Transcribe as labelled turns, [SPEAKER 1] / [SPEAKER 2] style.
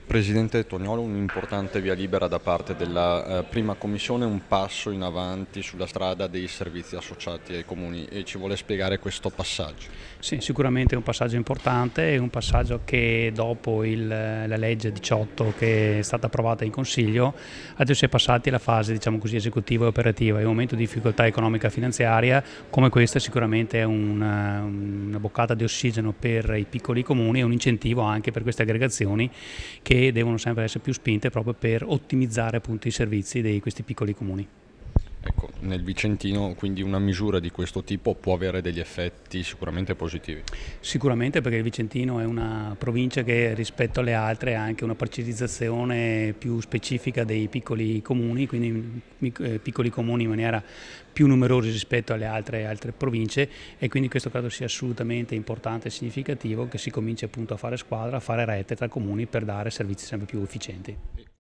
[SPEAKER 1] Presidente Toniolo, un'importante via libera da parte della prima commissione, un passo in avanti sulla strada dei servizi associati ai comuni e ci vuole spiegare questo passaggio.
[SPEAKER 2] Sì, sicuramente è un passaggio importante, è un passaggio che dopo la legge 18 che è stata approvata in Consiglio, adesso si è passati alla fase diciamo così, esecutiva e operativa. In un momento di difficoltà economica e finanziaria come questa sicuramente è una boccata di ossigeno per i piccoli comuni e un incentivo anche per queste aggregazioni che devono sempre essere più spinte proprio per ottimizzare appunto i servizi di questi piccoli comuni.
[SPEAKER 1] Ecco, nel Vicentino quindi una misura di questo tipo può avere degli effetti sicuramente positivi.
[SPEAKER 2] Sicuramente perché il Vicentino è una provincia che rispetto alle altre ha anche una precizzazione più specifica dei piccoli comuni, quindi piccoli comuni in maniera più numerosi rispetto alle altre province e quindi questo credo sia assolutamente importante e significativo che si cominci appunto a fare squadra, a fare rete tra comuni per dare servizi sempre più efficienti.